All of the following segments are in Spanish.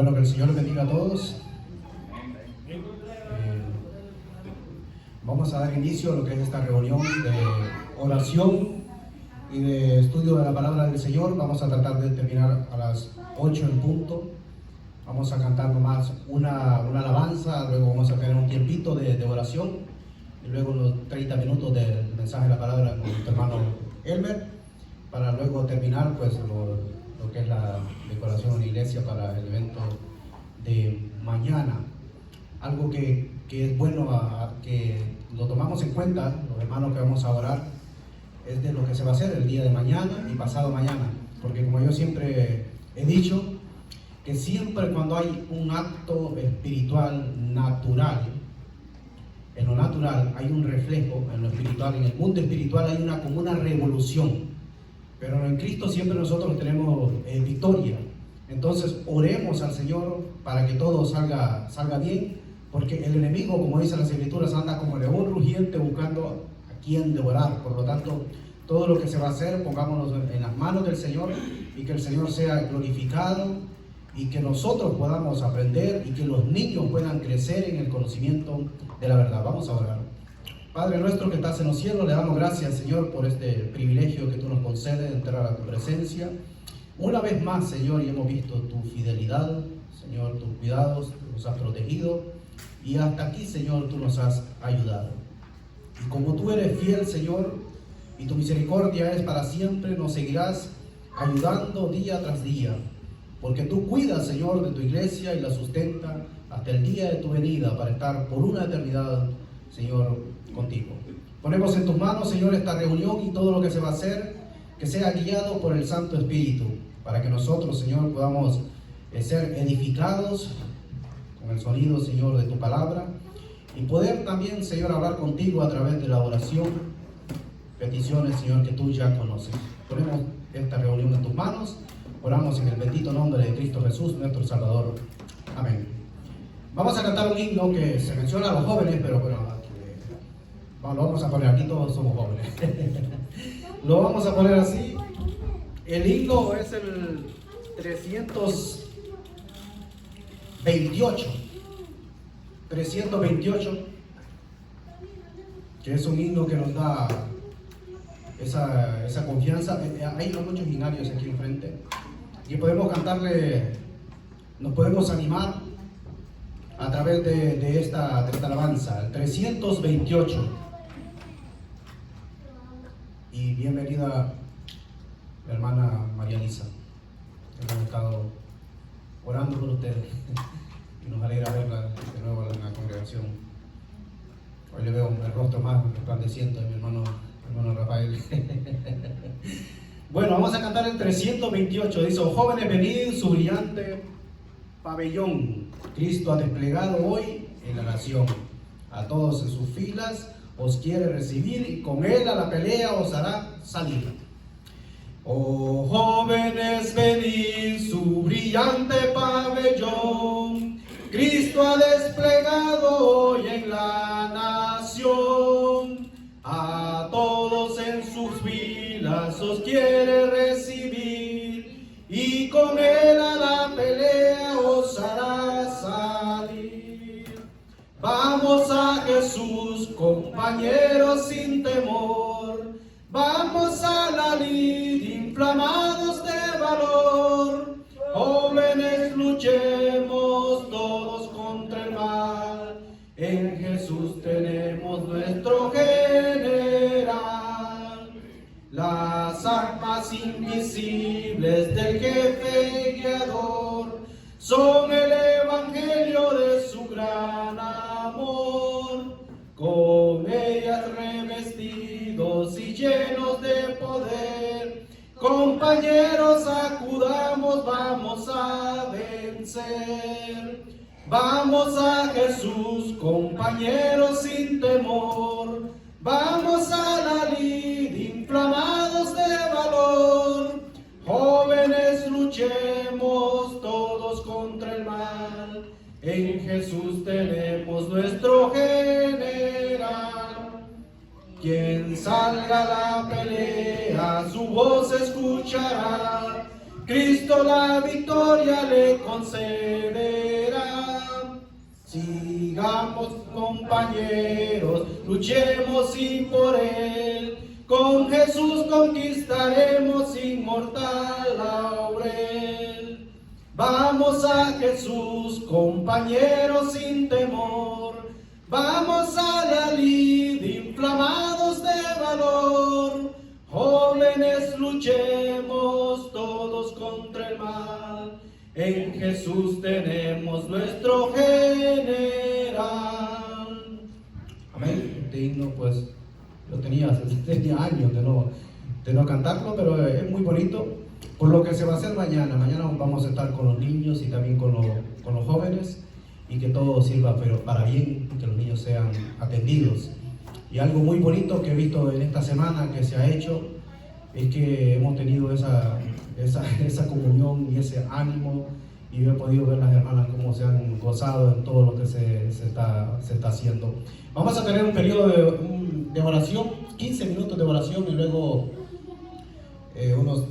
Bueno, que el Señor les bendiga a todos. Vamos a dar inicio a lo que es esta reunión de oración y de estudio de la palabra del Señor. Vamos a tratar de terminar a las 8 en punto. Vamos a cantar nomás una alabanza, luego vamos a tener un tiempito de oración y luego unos 30 minutos del mensaje de la palabra con nuestro hermano Elmer, para luego terminar pues lo que es la decoración de la iglesia para el evento de mañana. Algo que es bueno que lo tomamos en cuenta, los hermanos que vamos a orar, es de lo que se va a hacer el día de mañana y pasado mañana, porque como yo siempre he dicho, que siempre cuando hay un acto espiritual natural, en lo natural hay un reflejo, en lo espiritual, en el mundo espiritual hay como una revolución, pero en Cristo siempre nosotros tenemos victoria. Entonces oremos al Señor para que todo salga bien, porque el enemigo, como dicen las Escrituras, anda como león rugiente buscando a quien devorar. Por lo tanto, todo lo que se va a hacer, pongámonos en las manos del Señor y que el Señor sea glorificado y que nosotros podamos aprender y que los niños puedan crecer en el conocimiento de la verdad. Vamos a orar. Padre nuestro que estás en los cielos, le damos gracias, Señor, por este privilegio que tú nos concedes de entrar a tu presencia. Una vez más, Señor, y hemos visto tu fidelidad, Señor, tus cuidados, tú nos has protegido y hasta aquí, Señor, tú nos has ayudado. Y como tú eres fiel, Señor, y tu misericordia es para siempre, nos seguirás ayudando día tras día, porque tú cuidas, Señor, de tu iglesia y la sustenta hasta el día de tu venida para estar por una eternidad, Señor, contigo. Ponemos en tus manos, Señor, esta reunión y todo lo que se va a hacer, que sea guiado por el Santo Espíritu, para que nosotros, Señor, podamos ser edificados con el sonido, Señor, de tu palabra y poder también, Señor, hablar contigo a través de la oración, peticiones, Señor, que tú ya conoces. Ponemos esta reunión en tus manos, oramos en el bendito nombre de Cristo Jesús, nuestro Salvador. Amén. Vamos a cantar un himno que se menciona a los jóvenes, pero bueno, lo vamos a poner, aquí todos somos jóvenes. Lo vamos a poner así. El himno es el 328, que es un himno que nos da esa confianza. Hay muchos himnarios aquí enfrente y podemos cantarle, nos podemos animar a través de esta alabanza, el 328. Y bienvenida la hermana María Lisa. Hemos estado orando por ustedes y nos alegra verla de nuevo en la congregación. Hoy le veo el rostro más resplandeciente de mi hermano Rafael. Bueno, vamos a cantar el 328. Dice: oh jóvenes, venid su brillante pabellón. Cristo ha desplegado hoy en la nación. A todos en sus filas os quiere recibir y con él a la pelea os hará salir. Oh jóvenes, venid su brillante pabellón. Cristo ha desplegado hoy en la nación. A todos en sus filas os quiere recibir y con él a la pelea os hará salir. Vamos a Jesús, compañeros, sin temor. Vamos a la lid, inflamados de valor. Jóvenes, luchemos todos contra el mal. En Jesús tenemos nuestro general. Las armas invisibles del jefe guiador son el evangelio de su gran amor. Con ellas revestidos y llenos de poder, compañeros, acudamos, vamos a vencer. Vamos a Jesús, compañeros, sin temor. Vamos a la lid, inflamados de valor. Jóvenes, luchemos todos contra el mal. En Jesús tenemos nuestro general. Quien salga a la pelea, su voz escuchará. Cristo la victoria le concederá. Sigamos compañeros, luchemos y por Él, con Jesús conquistaremos inmortal laurel. Vamos a Jesús, compañeros sin temor, vamos a la lid inflamados de valor. Jóvenes, luchemos todos contra el mal, en Jesús tenemos nuestro general. Amén. Este himno pues lo tenía años de no cantarlo, pero es muy bonito por lo que se va a hacer mañana. Mañana vamos a estar con los niños y también con los jóvenes, y que todo sirva pero para bien, que los niños sean atendidos. Y algo muy bonito que he visto en esta semana que se ha hecho es que hemos tenido esa comunión y ese ánimo, y yo he podido ver las hermanas cómo se han gozado en todo lo que se está haciendo. Vamos a tener un periodo de oración, 15 minutos de oración, y luego unos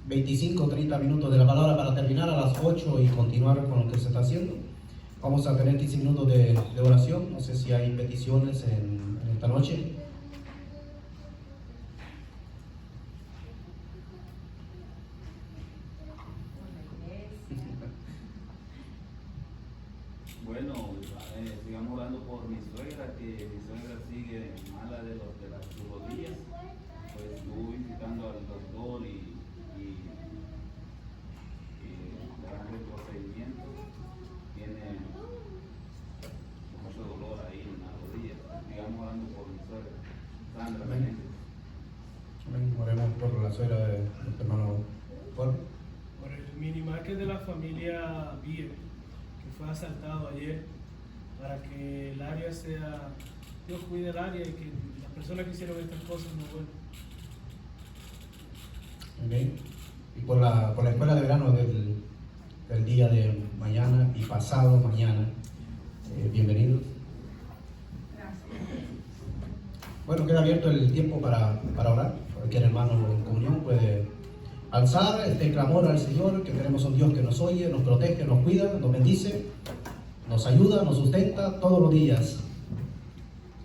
25 o 30 minutos de la palabra para terminar a las 8 y continuar con lo que se está haciendo. Vamos a tener 15 minutos de oración. No sé si hay peticiones en esta noche. Bueno, sigamos orando por mi suegra, que mi suegra sigue mala de las rodillas. Pues estuvo visitando al doctor y le dan el procedimiento. Tiene mucho dolor ahí en la rodilla. Sigamos orando por mi suegra. Sandra, amén. Amén. Oremos por la suegra de nuestro hermano Juan. Por el minimarket de la familia Bier, que fue asaltado ayer, para que el área sea, Dios cuide el área y que las personas que hicieron estas cosas no vuelvan. Okay. Y por la escuela de verano del día de mañana y pasado mañana, bienvenidos. Bueno, queda abierto el tiempo para orar. Cualquier hermano en comunión puede alzar este clamor al Señor, que tenemos un Dios que nos oye, nos protege, nos cuida, nos bendice, nos ayuda, nos sustenta todos los días.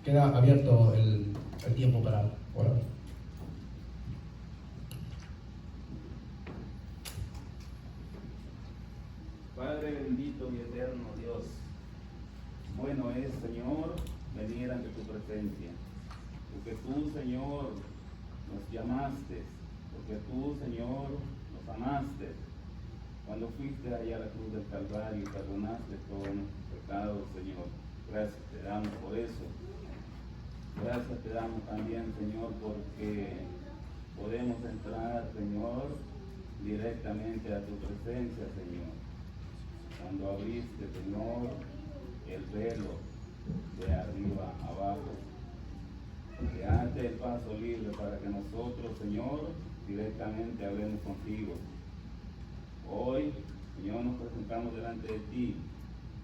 Queda abierto el tiempo para orar. Padre bendito y eterno Dios, bueno es, Señor, venir ante tu presencia, porque tú, Señor, nos llamaste, porque tú, Señor, nos amaste, cuando fuiste allá a la cruz del Calvario y perdonaste todos nuestros pecados, Señor. Gracias te damos por eso. Gracias te damos también, Señor, porque podemos entrar, Señor, directamente a tu presencia, Señor. Cuando abriste, Señor, el velo de arriba a abajo, dejaste el paso libre para que nosotros, Señor, directamente hablemos contigo. Hoy, Señor, nos presentamos delante de ti,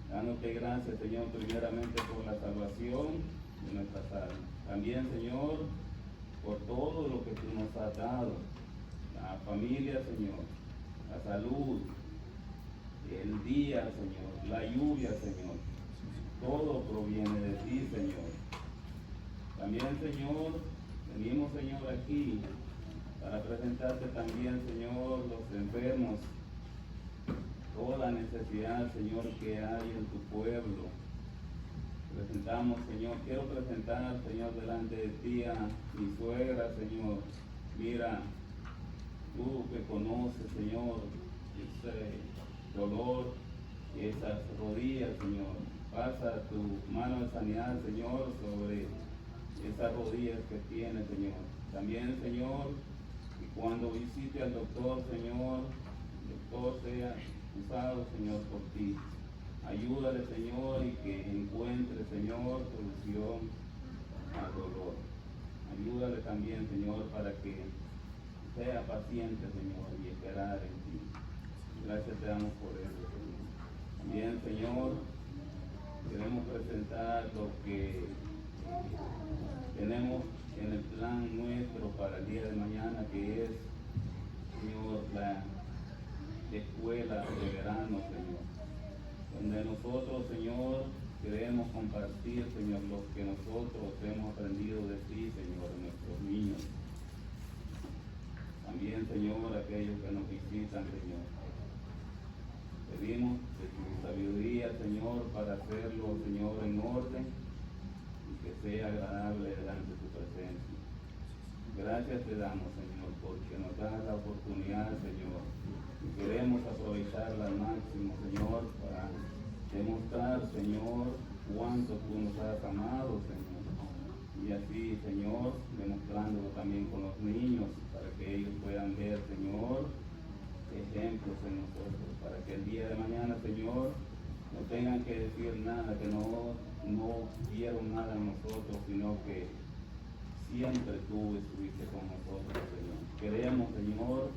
dándote gracias, Señor, primeramente por la salvación de nuestras almas. También, Señor, por todo lo que tú nos has dado, la familia, Señor, la salud, el día, Señor, la lluvia, Señor. Todo proviene de ti, Señor. También, Señor, venimos, Señor, aquí para presentarte también, Señor, los enfermos, toda la necesidad, Señor, que hay en tu pueblo. Presentamos, Señor, quiero presentar, Señor, delante de ti a mi suegra, Señor. Mira, tú que conoces, Señor, ese dolor y esas rodillas, Señor. Pasa tu mano de sanidad, Señor, sobre esas rodillas que tiene, Señor. También, Señor, y cuando visite al doctor, Señor, el doctor sea usado, Señor, por ti. Ayúdale, Señor, y que encuentre, Señor, solución al dolor. Ayúdale también, Señor, para que sea paciente, Señor, y esperar en ti. Gracias te damos por eso, Señor. También, Señor, queremos presentar lo que tenemos en el plan nuestro para el día de mañana, que es, Señor, escuela de verano, Señor, donde nosotros, Señor, queremos compartir, Señor, lo que nosotros hemos aprendido de ti, Señor, de nuestros niños. También, Señor, aquellos que nos visitan, Señor. Pedimos de tu sabiduría, Señor, para hacerlo, Señor, en orden y que sea agradable delante de tu presencia. Gracias te damos, Señor, porque nos das la oportunidad, Señor. Y queremos aprovecharla al máximo, Señor, para demostrar, Señor, cuánto tú nos has amado, Señor. Y así, Señor, demostrándolo también con los niños, para que ellos puedan ver, Señor, ejemplos en nosotros, para que el día de mañana, Señor, no tengan que decir nada, que no vieron nada en nosotros, sino que siempre tú estuviste con nosotros, Señor. Queremos, Señor,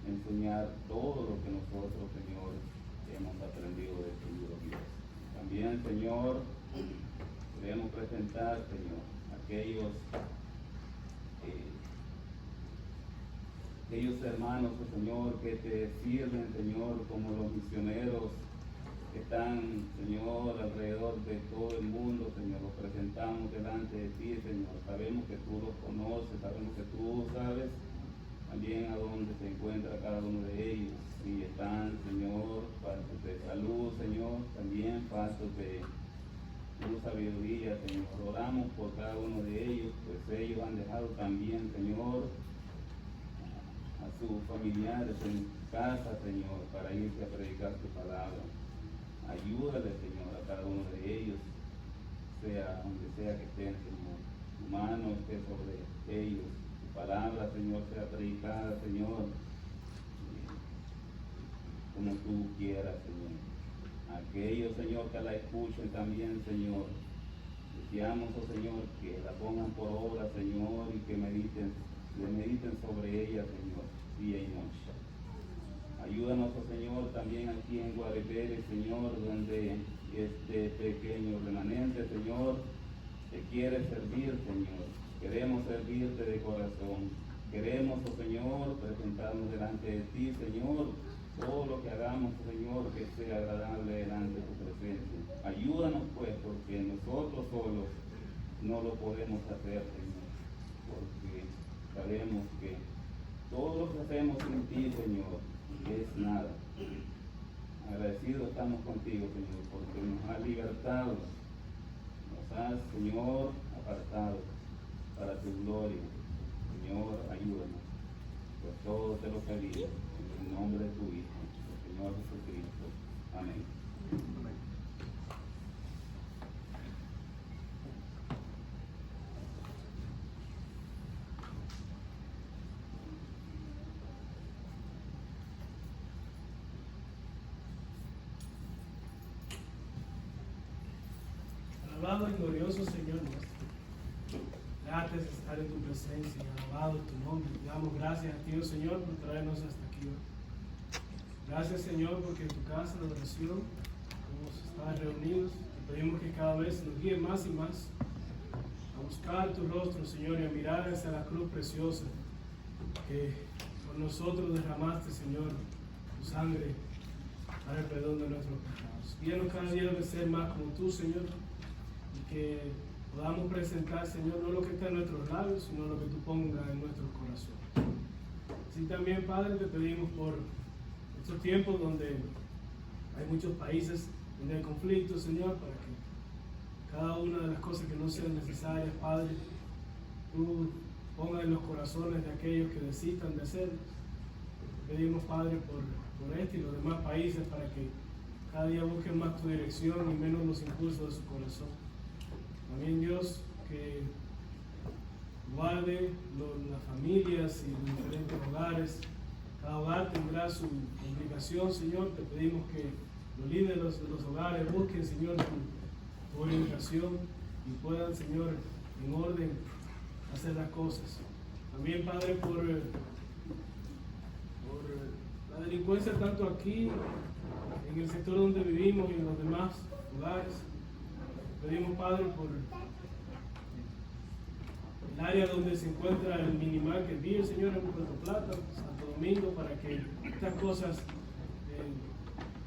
enseñar todo lo que nosotros, Señor, hemos aprendido de ti, Dios. También, Señor, queremos presentar, Señor, aquellos hermanos, Señor, que te sirven, Señor, como los misioneros que están, Señor, alrededor de todo el mundo, Señor. Los presentamos delante de ti, Señor. Sabemos que tú los conoces, sabemos que tú sabes también a dónde se encuentra cada uno de ellos. Si están, Señor, faltos de salud, Señor, también faltos de tu sabiduría, Señor. Oramos por cada uno de ellos, pues ellos han dejado también, Señor, a sus familiares en casa, Señor, para irse a predicar tu palabra. Ayúdale, Señor, a cada uno de ellos, sea donde sea que estén, Señor. Tu mano esté sobre ellos, tu palabra, Señor, sea predicada, Señor, como tú quieras, Señor. Aquellos, Señor, que la escuchen también, Señor. Deseamos, oh Señor, que la pongan por obra, Señor, y que mediten sobre ella, Señor, día y noche. Ayúdanos, oh Señor, también aquí en Guarepere, Señor, donde este pequeño remanente, Señor, te quiere servir, Señor. Queremos servirte de corazón. Queremos, oh Señor, presentarnos delante de ti, Señor. Todo lo que hagamos, Señor, que sea agradable delante de tu presencia. Ayúdanos, pues, porque nosotros solos no lo podemos hacer, Señor. Porque sabemos que todo lo que hacemos sin ti, Señor, es nada. Agradecidos estamos contigo, Señor, porque nos has libertado, nos has, Señor, apartado para tu gloria. Señor, ayúdanos. Pues todo te lo pedimos en el nombre de tu Hijo, el Señor Jesucristo. Amén. Alabado y glorioso Señor nuestro, gracias de estar en tu presencia, alabado tu nombre. Te damos gracias a ti, oh Señor, por traernos hasta aquí. Gracias, Señor, porque en tu casa de oración vamos a estar reunidos. Te pedimos que cada vez nos guíe más y más a buscar tu rostro, Señor, y a mirar hacia la cruz preciosa que por nosotros derramaste, Señor, tu sangre para el perdón de nuestros pecados. Guíanos cada día de ser más como tú, Señor, y que podamos presentar, Señor, no lo que está en nuestros labios, sino lo que tú pongas en nuestros corazones. Así también, Padre, te pedimos por estos tiempos donde hay muchos países donde hay conflictos, Señor, para que cada una de las cosas que no sean necesarias, Padre, tú pongas en los corazones de aquellos que necesitan de hacerlo. Te pedimos, Padre, por este y los demás países para que cada día busquen más tu dirección y menos los impulsos de su corazón. También, Dios, que guarde las familias y los diferentes hogares. Cada hogar tendrá su obligación, Señor. Te pedimos que los líderes de los hogares busquen, Señor, tu orientación y puedan, Señor, en orden hacer las cosas. También, Padre, por la delincuencia tanto aquí, en el sector donde vivimos y en los demás lugares. Pedimos, Padre, por el área donde se encuentra el Minimarket Beer, Señor, en Puerto Plata, Santo domingo para que estas cosas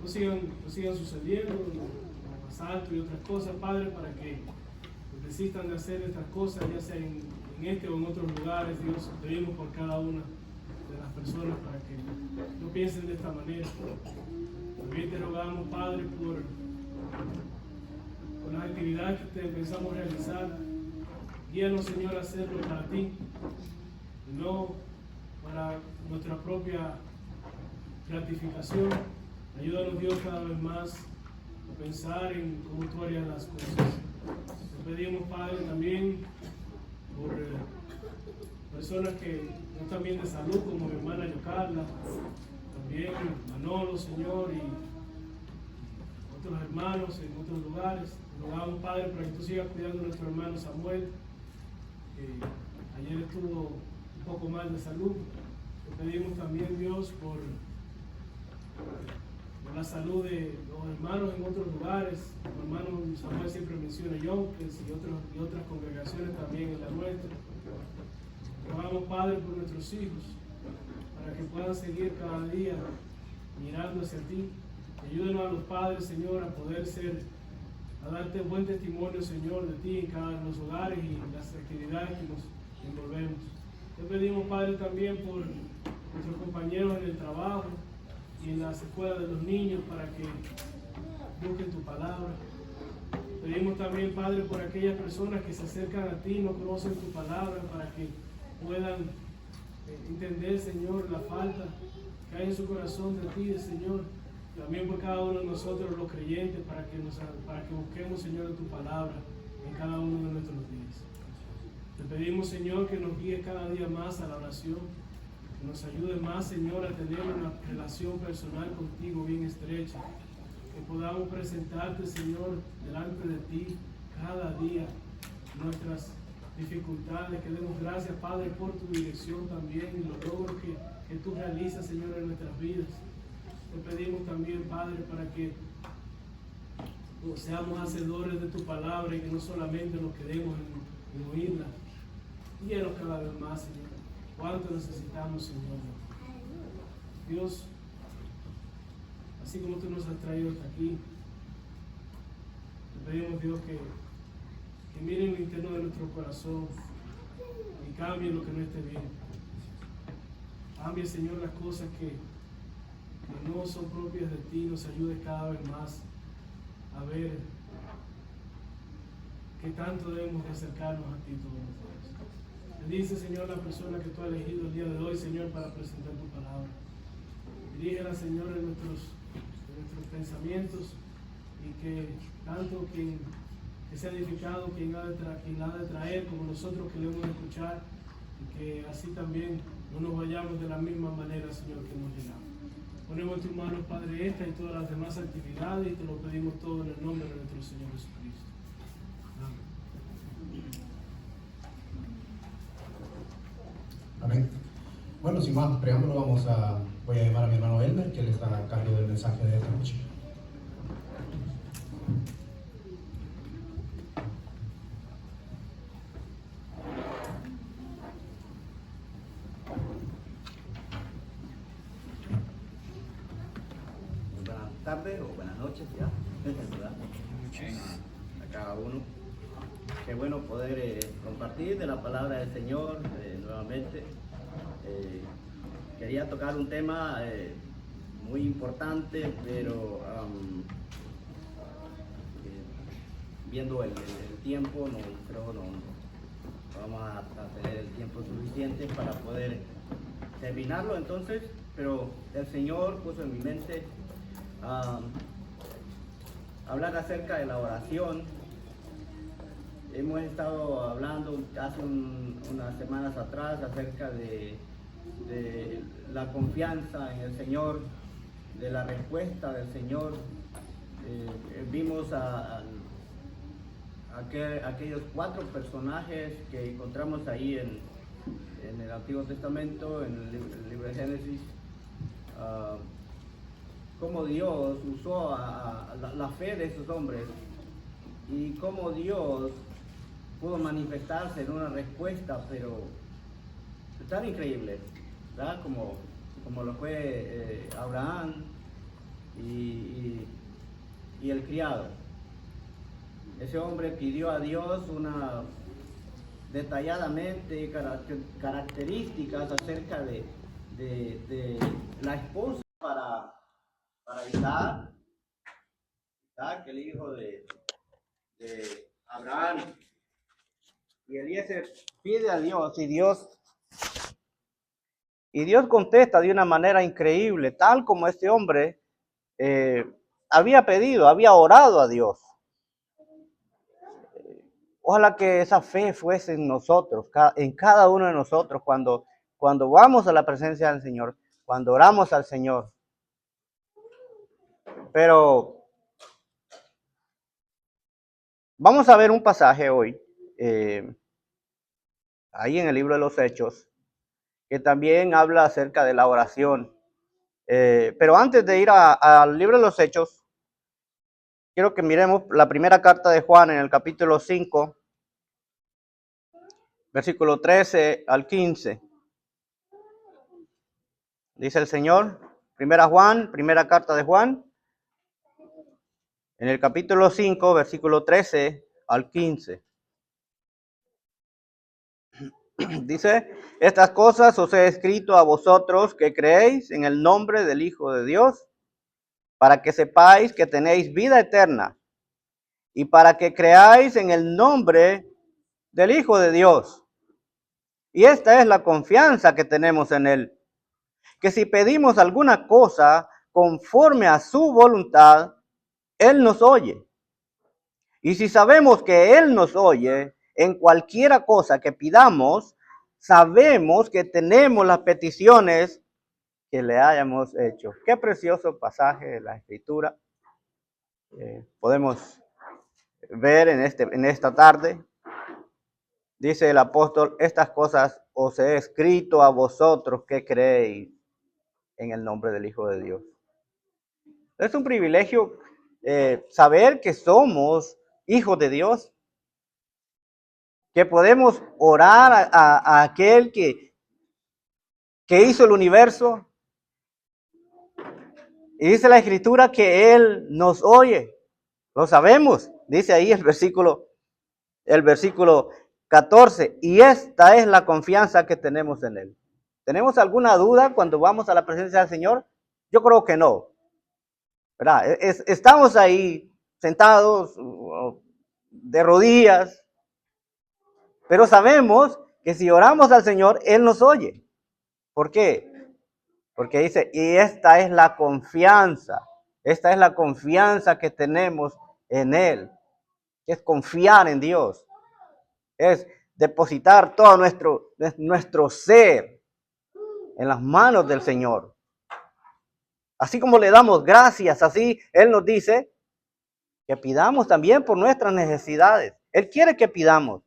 no sigan sucediendo, los asaltos y otras cosas, Padre, para que desistan de hacer estas cosas, ya sea en este o en otros lugares. Dios, pedimos por cada una de las personas para que no piensen de esta manera. También te rogamos, Padre, por las actividades que pensamos realizar. Guíanos, Señor, a hacerlo para ti y no para nuestra propia gratificación. Ayúdanos, Dios, cada vez más a pensar en cómo tú harías las cosas. Te pedimos, Padre, también por personas que no están bien de salud, como mi hermana Yocarla, también Manolo, Señor, y otros hermanos en otros lugares. Te rogamos, Padre, para que tú sigas cuidando a nuestro hermano Samuel, que ayer estuvo un poco mal de salud. Te pedimos también, Dios, por la salud de los hermanos en otros lugares. El hermano Samuel siempre menciona Yonkers y otras congregaciones también en la nuestra. Rogamos, Padre, por nuestros hijos, para que puedan seguir cada día mirando hacia ti. Ayúdenos a los padres, Señor, a darte buen testimonio, Señor, de ti en cada uno de los hogares y en las actividades que nos envolvemos. Te pedimos, Padre, también por nuestros compañeros en el trabajo y en las escuelas de los niños, para que busquen tu palabra. Pedimos también, Padre, por aquellas personas que se acercan a ti y no conocen tu palabra, para que puedan entender, Señor, la falta que hay en su corazón de ti, Señor. También por cada uno de nosotros, los creyentes, para que busquemos, Señor, tu palabra en cada uno de nuestros días. Te pedimos, Señor, que nos guíes cada día más a la oración, que nos ayude más, Señor, a tener una relación personal contigo bien estrecha, que podamos presentarte, Señor, delante de ti cada día nuestras dificultades, que demos gracias, Padre, por tu dirección también y los logros que tú realizas, Señor, en nuestras vidas. Te pedimos también, Padre, para que seamos hacedores de tu palabra y que no solamente nos quedemos en oírla. Guíanos cada vez más, Señor. Cuánto necesitamos, Señor. Dios, así como tú nos has traído hasta aquí, te pedimos, Dios, que miren lo interno de nuestro corazón y cambien lo que no esté bien. Cambie, Señor, las cosas que no son propias de ti. Nos ayude cada vez más a ver qué tanto debemos de acercarnos a ti todos los días. Bendice, Señor, la persona que tú has elegido el día de hoy, Señor, para presentar tu palabra. Dirígela, Señor, en nuestros pensamientos, y que tanto quien sea edificado, quien la ha de traer, como nosotros que le hemos de escuchar, y que así también no nos vayamos de la misma manera, Señor, que hemos llegado. Ponemos en tus manos, Padre, esta y todas las demás actividades, y te lo pedimos todo en el nombre de nuestro Señor Jesucristo. Amén. Amén. Bueno, sin más preámbulo, voy a llamar a mi hermano Elmer, que él está a cargo del mensaje de esta noche. Tardes o buenas noches ya, ¿verdad? A cada uno. Qué bueno poder compartir de la palabra del Señor nuevamente. Quería tocar un tema muy importante, pero viendo el tiempo, creo no vamos a tener el tiempo suficiente para poder terminarlo entonces, pero el Señor puso en mi mente hablar acerca de la oración. Hemos estado hablando hace unas semanas atrás acerca de la confianza en el Señor, de la respuesta del Señor. Vimos aquellos 4 personajes que encontramos ahí en el Antiguo Testamento, en el libro de Génesis. Cómo Dios usó la fe de esos hombres y cómo Dios pudo manifestarse en una respuesta, pero tan increíble, ¿verdad? Como como lo fue Abraham y el criado. Ese hombre pidió a Dios detalladamente características acerca de la esposa para Isaac, el hijo de Abraham. Y Eliezer pide a Dios y Dios contesta de una manera increíble, tal como este hombre había pedido, había orado a Dios. Ojalá que esa fe fuese en nosotros, en cada uno de nosotros, cuando vamos a la presencia del Señor, cuando oramos al Señor. Pero vamos a ver un pasaje hoy, ahí en el libro de los Hechos, que también habla acerca de la oración. Pero antes de ir al libro de los Hechos, quiero que miremos la primera carta de Juan en el capítulo 5, versículo 13 al 15. Dice el Señor, primera carta de Juan, en el capítulo 5, versículo 13 al 15. Dice, estas cosas os he escrito a vosotros que creéis en el nombre del Hijo de Dios, para que sepáis que tenéis vida eterna, y para que creáis en el nombre del Hijo de Dios. Y esta es la confianza que tenemos en Él, que si pedimos alguna cosa conforme a su voluntad, Él nos oye. Y si sabemos que Él nos oye en cualquiera cosa que pidamos, sabemos que tenemos las peticiones que le hayamos hecho. Qué precioso pasaje de la Escritura. Podemos ver en esta tarde. Dice el apóstol, estas cosas os he escrito a vosotros que creéis en el nombre del Hijo de Dios. Es un privilegio saber que somos hijos de Dios, que podemos orar a aquel que hizo el universo. Y dice la Escritura que Él nos oye. Lo sabemos. Dice ahí el versículo 14. Y esta es la confianza que tenemos en Él. ¿Tenemos alguna duda cuando vamos a la presencia del Señor? Yo creo que no. ¿Verdad? Estamos ahí sentados de rodillas, pero sabemos que si oramos al Señor, Él nos oye. ¿Por qué? Porque dice, y esta es la confianza que tenemos en Él. Es confiar en Dios, es depositar todo nuestro ser en las manos del Señor. Así como le damos gracias, así Él nos dice que pidamos también por nuestras necesidades. Él quiere que pidamos,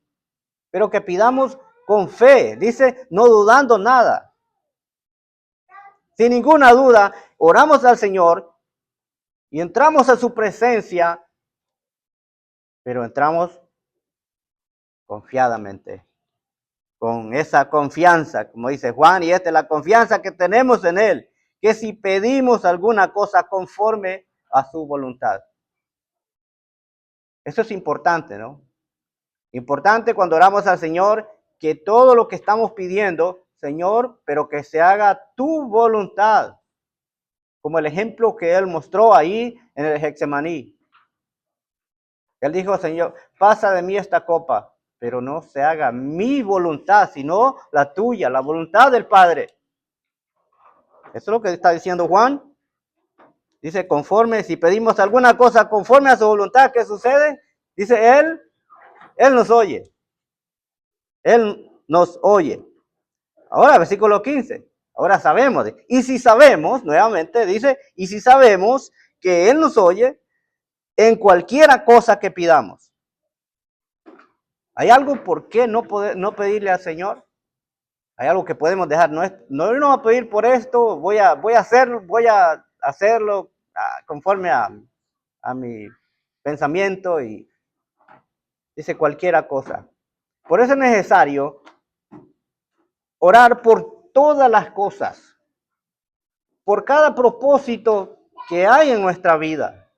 pero que pidamos con fe. Dice, no dudando nada. Sin ninguna duda, oramos al Señor y entramos a su presencia, pero entramos confiadamente, con esa confianza, como dice Juan, y esta es la confianza que tenemos en Él, que si pedimos alguna cosa conforme a su voluntad. Eso es importante, ¿no? Importante cuando oramos al Señor, que todo lo que estamos pidiendo, Señor, pero que se haga tu voluntad, como el ejemplo que Él mostró ahí en el Getsemaní. Él dijo, Señor, pasa de mí esta copa, pero no se haga mi voluntad, sino la tuya, la voluntad del Padre. Eso es lo que está diciendo Juan. Dice, conforme, si pedimos alguna cosa conforme a su voluntad, ¿qué sucede? Dice Él nos oye. Él nos oye. Ahora, versículo 15. Ahora sabemos. Y si sabemos, nuevamente dice, y si sabemos que Él nos oye en cualquiera cosa que pidamos. ¿Hay algo por qué no pedirle al Señor? ¿Hay algo que podemos dejar? No voy a pedir por esto, voy a hacerlo conforme a mi pensamiento, y dice cualquiera cosa. Por eso es necesario orar por todas las cosas. por cada propósito que hay en nuestra vida.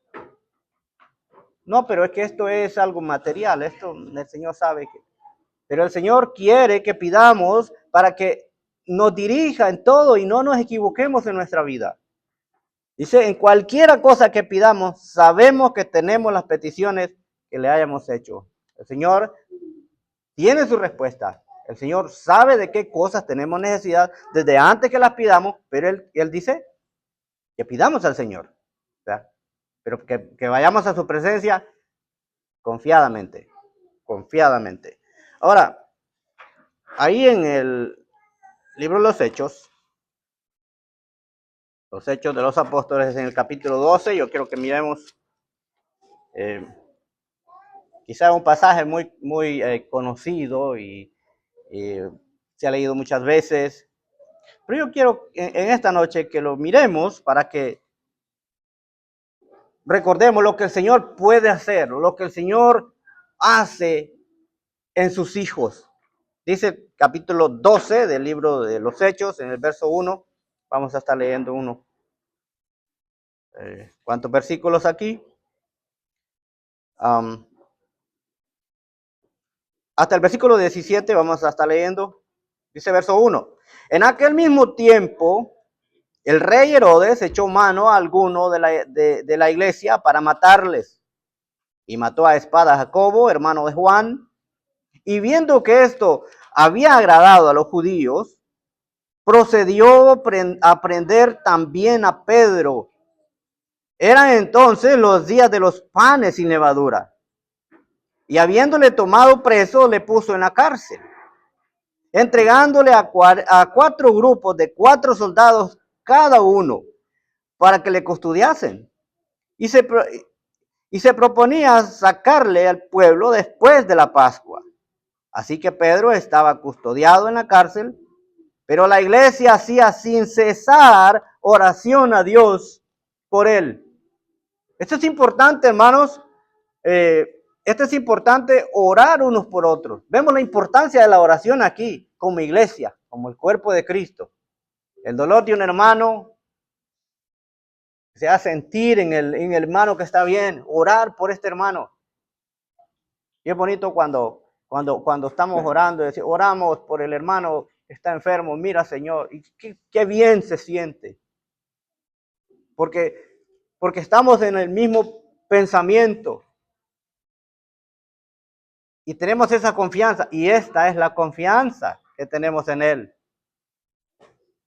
No, pero es que esto es algo material, esto el Señor sabe que... Pero el Señor quiere que pidamos para que nos dirija en todo y no nos equivoquemos en nuestra vida. Dice, en cualquier cosa que pidamos, sabemos que tenemos las peticiones que le hayamos hecho. El Señor tiene su respuesta. El Señor sabe de qué cosas tenemos necesidad desde antes que las pidamos, pero Él dice que pidamos al Señor. ¿Verdad? Pero que vayamos a su presencia confiadamente. Confiadamente. Ahora, ahí en el libro de los Hechos de los Apóstoles, en el capítulo 12, yo quiero que miremos quizá un pasaje muy conocido y se ha leído muchas veces, pero yo quiero en esta noche que lo miremos para que recordemos lo que el Señor puede hacer, lo que el Señor hace en sus hijos. Dice capítulo 12 del libro de los Hechos, en el verso 1, vamos a estar leyendo ¿cuántos versículos aquí? Hasta el versículo 17 vamos a estar leyendo. Dice verso 1. En aquel mismo tiempo, el rey Herodes echó mano a alguno de la iglesia para matarles. Y mató a espada a Jacobo, hermano de Juan. Y viendo que esto había agradado a los judíos, procedió a prender también a Pedro. Eran entonces los días de los panes sin levadura. Y habiéndole tomado preso, le puso en la cárcel, entregándole a 4 grupos de 4 soldados cada uno, para que le custodiasen. Y se proponía sacarle al pueblo después de la Pascua. Así que Pedro estaba custodiado en la cárcel, pero la iglesia hacía sin cesar oración a Dios por él. Esto es importante, hermanos. Esto es importante, orar unos por otros. Vemos la importancia de la oración aquí, como iglesia, como el cuerpo de Cristo. El dolor de un hermano se hace sentir en el hermano que está bien, orar por este hermano. Y es bonito cuando estamos orando, decir, oramos por el hermano que está enfermo, mira Señor, y qué bien se siente. Porque estamos en el mismo pensamiento. Y tenemos esa confianza, y esta es la confianza que tenemos en Él.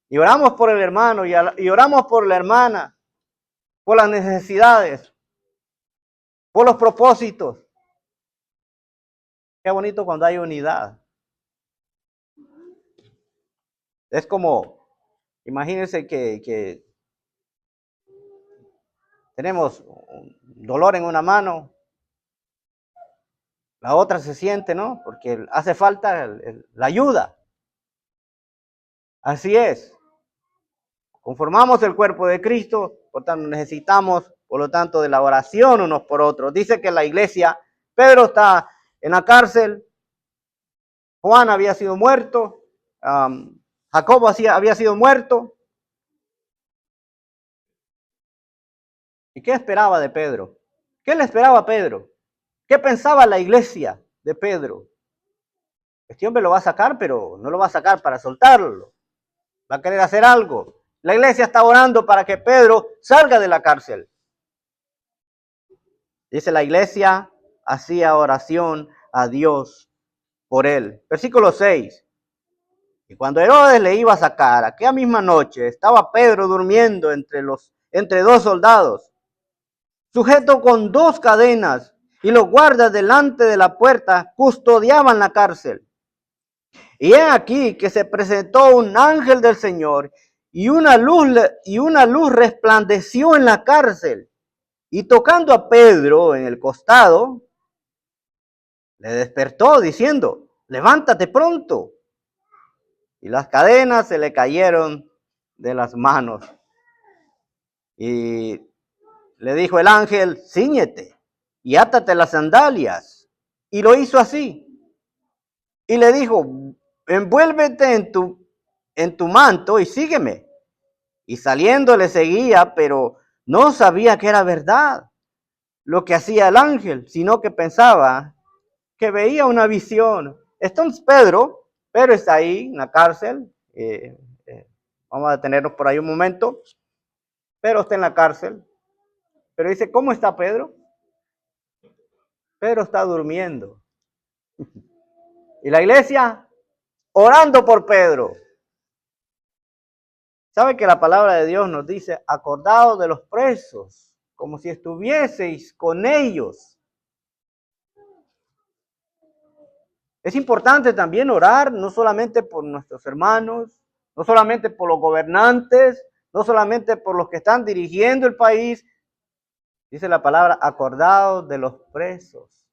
Y oramos por el hermano, y oramos por la hermana, por las necesidades, por los propósitos. Qué bonito cuando hay unidad. Es como, imagínense que tenemos un dolor en una mano, la otra se siente, ¿no? Porque hace falta la ayuda. Así es. Conformamos el cuerpo de Cristo, por tanto necesitamos, por lo tanto, de la oración unos por otros. Dice que la iglesia, Pedro está en la cárcel, Juan había sido muerto, Jacobo había sido muerto. ¿Y qué esperaba de Pedro? ¿Qué le esperaba a Pedro? ¿Qué pensaba la iglesia de Pedro? Este hombre lo va a sacar, pero no lo va a sacar para soltarlo. Va a querer hacer algo. La iglesia está orando para que Pedro salga de la cárcel. Dice, la iglesia hacía oración a Dios por él. Versículo 6. Y cuando Herodes le iba a sacar, aquella misma noche, estaba Pedro durmiendo entre 2 soldados, sujeto con 2 cadenas, y los guardas delante de la puerta custodiaban la cárcel. Y he aquí que se presentó un ángel del Señor, y una luz resplandeció en la cárcel, y tocando a Pedro en el costado, le despertó diciendo, levántate pronto. Y las cadenas se le cayeron de las manos. Y le dijo el ángel, cíñete y átate las sandalias. Y lo hizo así. Y le dijo, envuélvete en tu manto y sígueme. y saliendo le seguía, pero no sabía que era verdad lo que hacía el ángel, sino que pensaba que veía una visión. Entonces Pedro está ahí en la cárcel. Vamos a detenernos por ahí un momento. Pedro está en la cárcel. Pero dice, ¿cómo está Pedro? Pedro está durmiendo. Y la iglesia orando por Pedro. ¿Sabe que la palabra de Dios nos dice, acordaos de los presos, como si estuvieseis con ellos? Es importante también orar, no solamente por nuestros hermanos, no solamente por los gobernantes, no solamente por los que están dirigiendo el país. Dice la palabra, acordaos de los presos.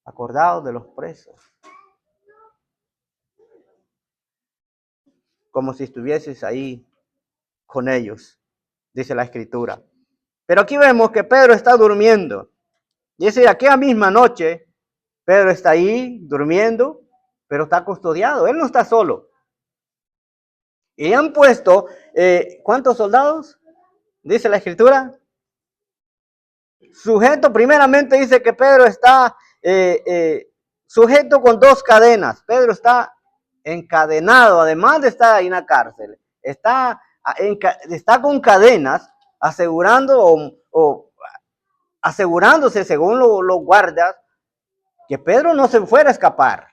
Acordaos de los presos. Como si estuvieses ahí con ellos, dice la Escritura. Pero aquí vemos que Pedro está durmiendo. Y dice, aquella misma noche, Pedro está ahí durmiendo, pero está custodiado. Él no está solo. Y han puesto, ¿cuántos soldados? Dice la Escritura. Sujeto, primeramente dice que Pedro está sujeto con 2 cadenas. Pedro está encadenado, además de estar ahí en la cárcel. Está con cadenas, asegurándose, según los guardas, que Pedro no se fuera a escapar.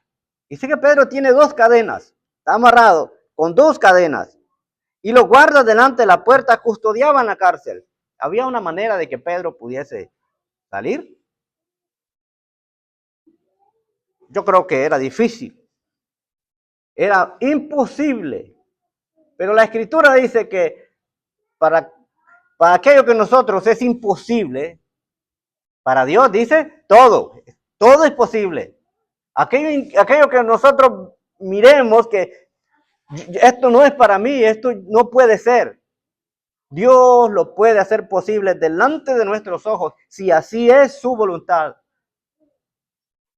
Dice que Pedro tiene 2 cadenas, está amarrado con 2 cadenas. Y los guardas delante de la puerta custodiaban la cárcel. ¿Había una manera de que Pedro pudiese salir? Yo creo que era difícil. Era imposible. Pero la Escritura dice que para aquello que nosotros es imposible, para Dios dice todo es posible. Aquello que nosotros miremos que esto no es para mí, esto no puede ser. Dios lo puede hacer posible delante de nuestros ojos, si así es su voluntad.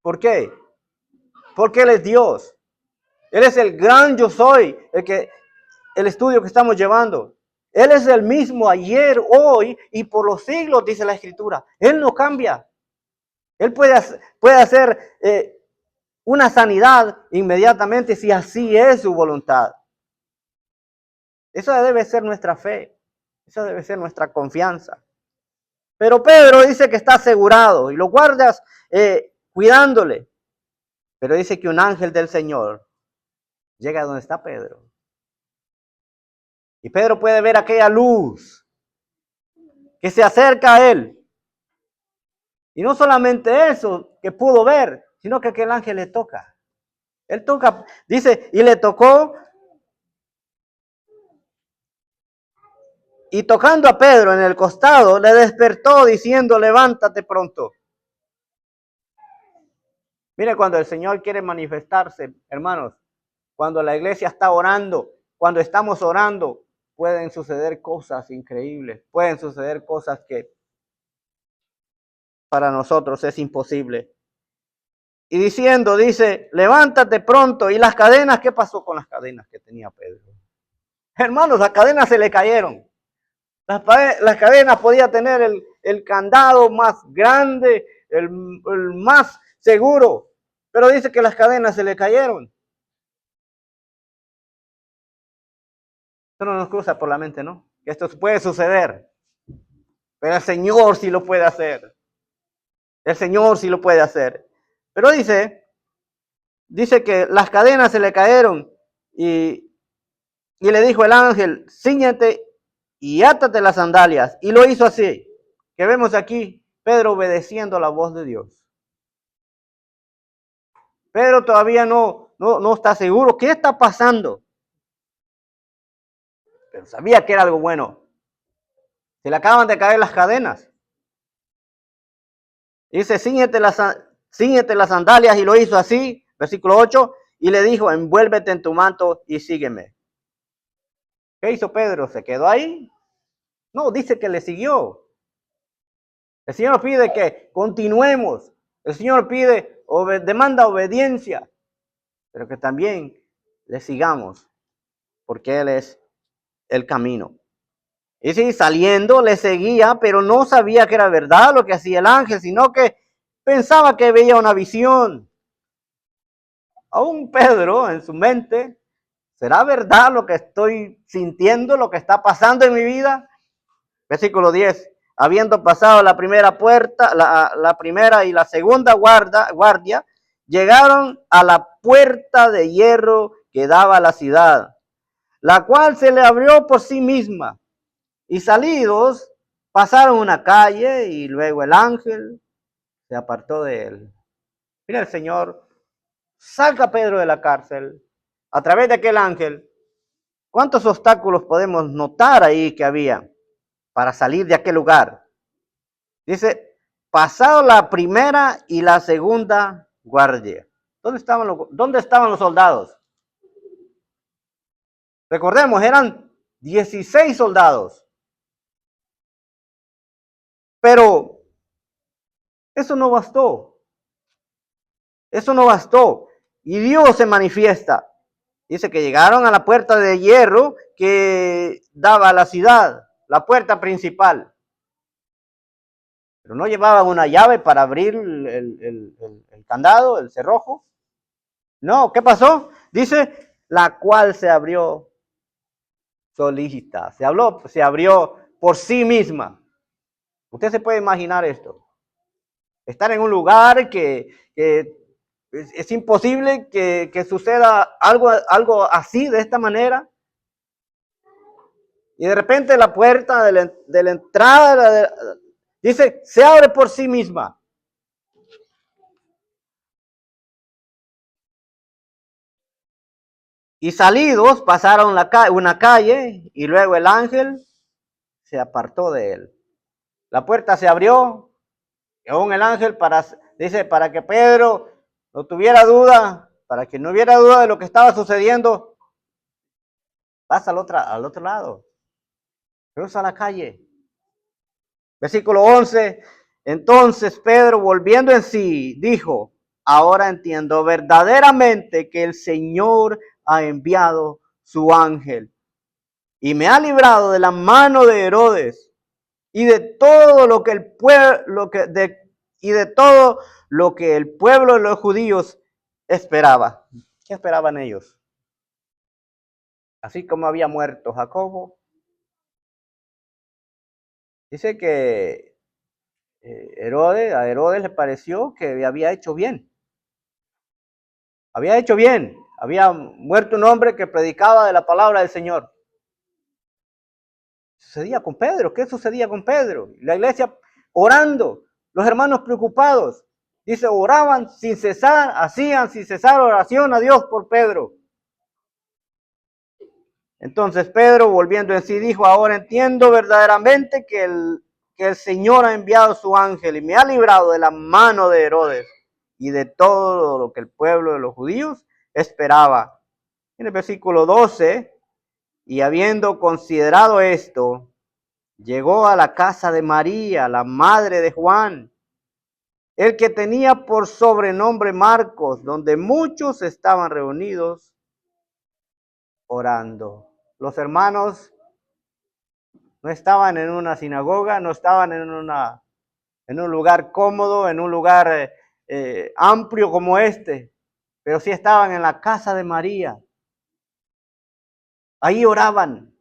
¿Por qué? Porque Él es Dios. Él es el gran yo soy, el estudio que estamos llevando. Él es el mismo ayer, hoy y por los siglos, dice la Escritura. Él no cambia. Él puede hacer una sanidad inmediatamente si así es su voluntad. Esa debe ser nuestra fe. Esa debe ser nuestra confianza. Pero Pedro dice que está asegurado y los guardas cuidándole. Pero dice que un ángel del Señor llega a donde está Pedro. Y Pedro puede ver aquella luz que se acerca a él. Y no solamente eso que pudo ver, sino que aquel ángel le toca. Él toca, dice, y le tocó. Y tocando a Pedro en el costado, le despertó diciendo, levántate pronto. Mire, cuando el Señor quiere manifestarse, hermanos, cuando la iglesia está orando, cuando estamos orando, pueden suceder cosas increíbles, pueden suceder cosas que para nosotros es imposible. Y diciendo, dice, levántate pronto. ¿Y las cadenas? ¿Qué pasó con las cadenas que tenía Pedro? Hermanos, las cadenas se le cayeron. Las cadenas podía tener el candado más grande, el más seguro, pero dice que las cadenas se le cayeron. Esto no nos cruza por la mente, ¿no? Que esto puede suceder, pero el Señor sí lo puede hacer. El Señor sí lo puede hacer. Pero dice que las cadenas se le cayeron y le dijo el ángel, cíñete y átate las sandalias. Y lo hizo así, que vemos aquí, Pedro obedeciendo la voz de Dios. Pedro todavía no está seguro qué está pasando. Pero sabía que era algo bueno. Se le acaban de caer las cadenas. Dice, cíñete las sandalias, y lo hizo así, versículo 8, y le dijo, envuélvete en tu manto y sígueme. ¿Qué hizo Pedro? ¿Se quedó ahí? No, dice que le siguió. El Señor pide que continuemos. El Señor demanda obediencia, pero que también le sigamos, porque Él es el camino. Y sí, saliendo le seguía, pero no sabía que era verdad lo que hacía el ángel, sino que pensaba que veía una visión. Aún Pedro en su mente, ¿será verdad lo que estoy sintiendo, lo que está pasando en mi vida? Versículo 10. Habiendo pasado la primera puerta, la primera y la segunda guardia, llegaron a la puerta de hierro que daba a la ciudad, la cual se le abrió por sí misma. Y salidos, pasaron una calle y luego el ángel se apartó de él. Mira, el Señor saca a Pedro de la cárcel a través de aquel ángel. ¿Cuántos obstáculos podemos notar ahí que había para salir de aquel lugar? Dice, pasado la primera y la segunda guardia. ¿Dónde estaban los soldados? Recordemos, eran 16 soldados. Pero eso no bastó. Eso no bastó. Y Dios se manifiesta. Dice que llegaron a la puerta de hierro que daba a la ciudad, la puerta principal. Pero no llevaban una llave para abrir el candado, el cerrojo. No, ¿qué pasó? Dice, la cual se abrió solita. Se abrió por sí misma. Usted se puede imaginar esto. Estar en un lugar que es imposible que suceda algo así, de esta manera. Y de repente la puerta de la entrada, dice, se abre por sí misma. Y salidos pasaron una calle y luego el ángel se apartó de él. La puerta se abrió y aún el ángel dice, para que Pedro no tuviera duda, para que no hubiera duda de lo que estaba sucediendo, pasa al otro lado, cruza la calle. Versículo 11, entonces Pedro, volviendo en sí, dijo, ahora entiendo verdaderamente que el Señor ha enviado su ángel y me ha librado de la mano de Herodes y de todo lo que el pueblo, y de todo lo que el pueblo de los judíos esperaba. ¿Qué esperaban ellos? Así como había muerto Jacobo, dice que a Herodes le pareció que había hecho bien. Había hecho bien. Había muerto un hombre que predicaba de la palabra del Señor. Sucedía con Pedro. ¿Qué sucedía con Pedro? La iglesia orando, los hermanos preocupados. Dice, oraban sin cesar, hacían sin cesar oración a Dios por Pedro. Entonces Pedro, volviendo en sí, dijo, ahora entiendo verdaderamente que el Señor ha enviado su ángel y me ha librado de la mano de Herodes y de todo lo que el pueblo de los judíos esperaba. En el versículo 12, y habiendo considerado esto, llegó a la casa de María, la madre de Juan, el que tenía por sobrenombre Marcos, donde muchos estaban reunidos orando. Los hermanos no estaban en una sinagoga, no estaban en un lugar cómodo, en un lugar amplio como este, pero sí estaban en la casa de María. Ahí oraban,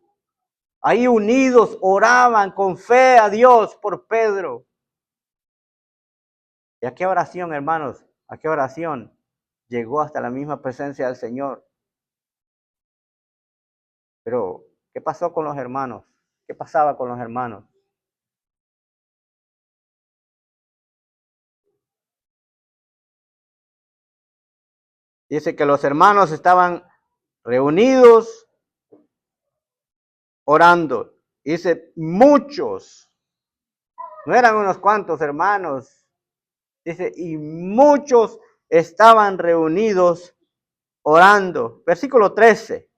ahí unidos oraban con fe a Dios por Pedro. ¿Y a qué oración, hermanos? ¿A qué oración llegó hasta la misma presencia del Señor? Pero, ¿qué pasó con los hermanos? ¿Qué pasaba con los hermanos? Dice que los hermanos estaban reunidos orando. Dice, muchos, no eran unos cuantos hermanos. Dice, y muchos estaban reunidos orando. Versículo 13.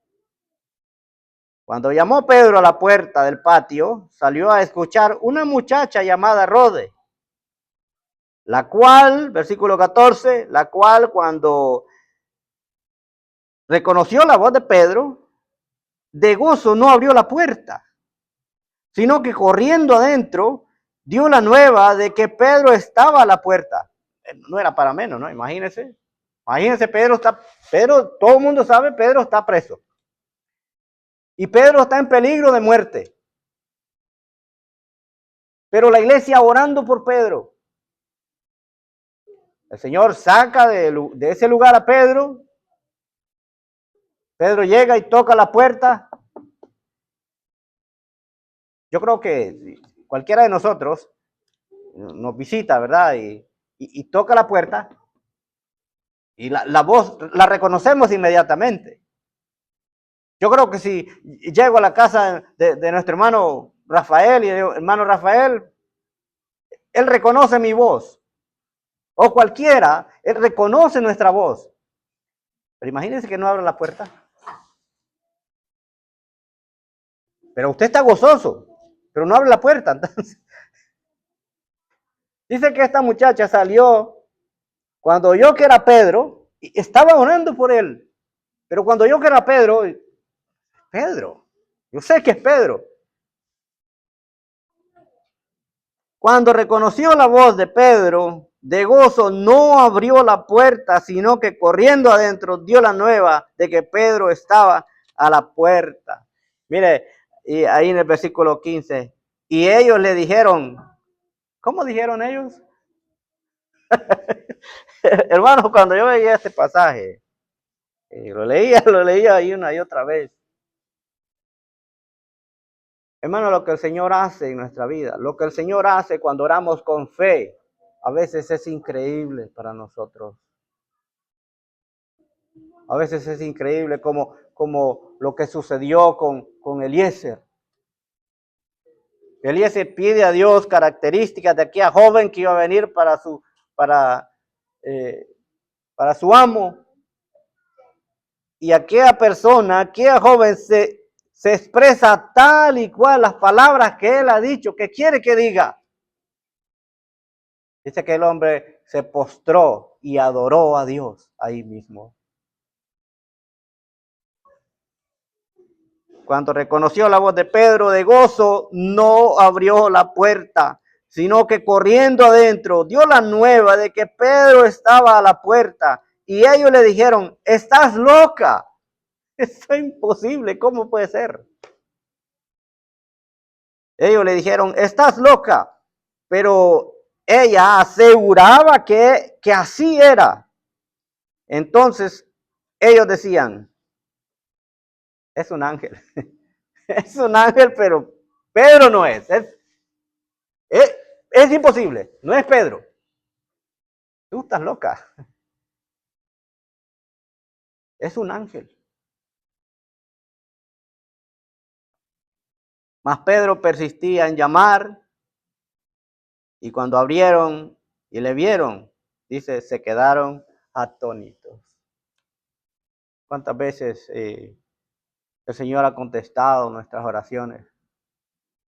Cuando llamó Pedro a la puerta del patio, salió a escuchar una muchacha llamada Rode, la cual, versículo 14, la cual cuando reconoció la voz de Pedro, de gozo no abrió la puerta, sino que corriendo adentro dio la nueva de que Pedro estaba a la puerta. No era para menos, ¿no? Imagínense. Imagínense, Pedro, todo el mundo sabe, Pedro está preso. Y Pedro está en peligro de muerte. Pero la iglesia orando por Pedro. El Señor saca de ese lugar a Pedro. Pedro llega y toca la puerta. Yo creo que cualquiera de nosotros nos visita, ¿verdad? Y toca la puerta. Y la voz la reconocemos inmediatamente. Yo creo que si llego a la casa de nuestro hermano Rafael y digo, hermano Rafael, él reconoce mi voz. O cualquiera, él reconoce nuestra voz. Pero imagínense que no abra la puerta. Pero usted está gozoso, pero no abre la puerta. Entonces, dice que esta muchacha salió cuando oyó que era Pedro y estaba orando por él. Pero cuando oyó que era Pedro, yo sé que es Pedro. Cuando reconoció la voz de Pedro, de gozo no abrió la puerta, sino que corriendo adentro dio la nueva de que Pedro estaba a la puerta. Mire, y ahí en el versículo 15, y ellos le dijeron, ¿cómo dijeron ellos? Hermanos, cuando yo veía este pasaje, lo leía ahí una y otra vez. Hermano, lo que el Señor hace en nuestra vida, lo que el Señor hace cuando oramos con fe, a veces es increíble para nosotros. A veces es increíble como lo que sucedió con Eliezer. Eliezer pide a Dios características de aquella joven que iba a venir para su amo. Y aquella persona, aquella joven se expresa tal y cual las palabras que él ha dicho, que quiere que diga. Dice que el hombre se postró y adoró a Dios ahí mismo. Cuando reconoció la voz de Pedro de gozo, no abrió la puerta, sino que corriendo adentro dio la nueva de que Pedro estaba a la puerta. Y ellos le dijeron, estás loca. Eso es imposible, ¿cómo puede ser? Ellos le dijeron, estás loca. Pero ella aseguraba que así era. Entonces ellos decían, es un ángel. Es un ángel, pero Pedro no es. Es imposible. No es Pedro. Tú estás loca. Es un ángel. Mas Pedro persistía en llamar. Y cuando abrieron y le vieron, dice, se quedaron atónitos. ¿Cuántas veces el Señor ha contestado nuestras oraciones?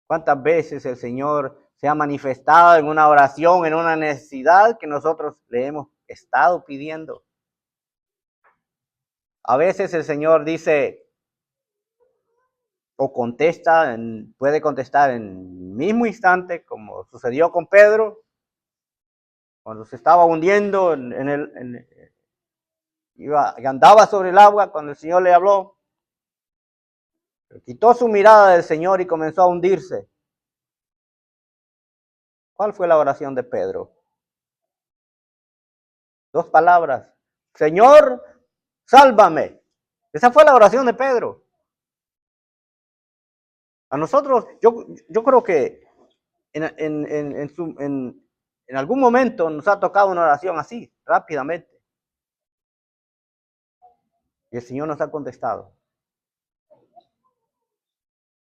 ¿Cuántas veces el Señor se ha manifestado en una oración, en una necesidad que nosotros le hemos estado pidiendo? A veces el Señor dice o contesta, puede contestar en el mismo instante, como sucedió con Pedro, cuando se estaba hundiendo andaba sobre el agua cuando el Señor le habló. Quitó su mirada del Señor y comenzó a hundirse. ¿Cuál fue la oración de Pedro? 2 palabras. Señor, sálvame. Esa fue la oración de Pedro. A nosotros, yo creo que en algún momento nos ha tocado una oración así, rápidamente. Y el Señor nos ha contestado.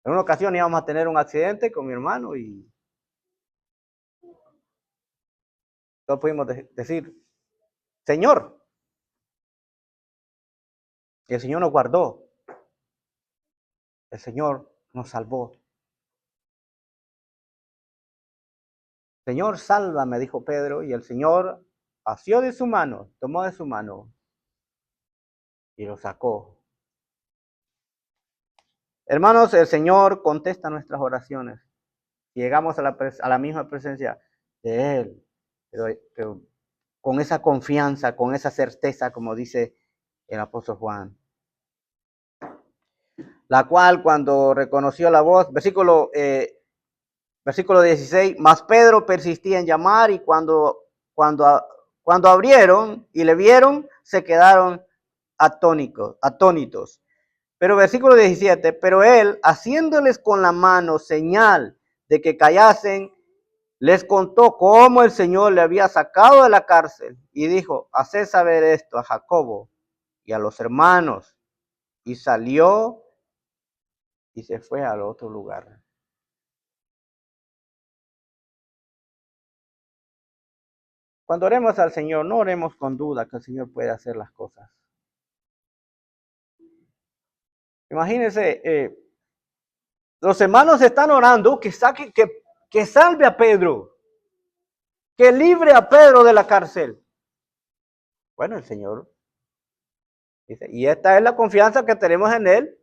En una ocasión íbamos a tener un accidente con mi hermano y todos pudimos decir, Señor. Y el Señor nos guardó. El Señor nos salvó. Señor, sálvame, dijo Pedro, y el Señor asió de su mano, tomó de su mano y lo sacó. Hermanos, el Señor contesta nuestras oraciones. Llegamos a la misma presencia de Él, pero con esa confianza, con esa certeza, como dice el apóstol Juan. La cual cuando reconoció la voz, versículo 16, mas Pedro persistía en llamar y cuando abrieron y le vieron, se quedaron atónitos. Pero versículo 17, pero él, haciéndoles con la mano señal de que callasen, les contó cómo el Señor le había sacado de la cárcel y dijo, haced saber esto a Jacobo y a los hermanos. Y salió y se fue al otro lugar. Cuando oremos al Señor, no oremos con duda que el Señor puede hacer las cosas. Imagínense, los hermanos están orando que salve a Pedro, que libre a Pedro de la cárcel. Bueno, el Señor dice, y esta es la confianza que tenemos en Él,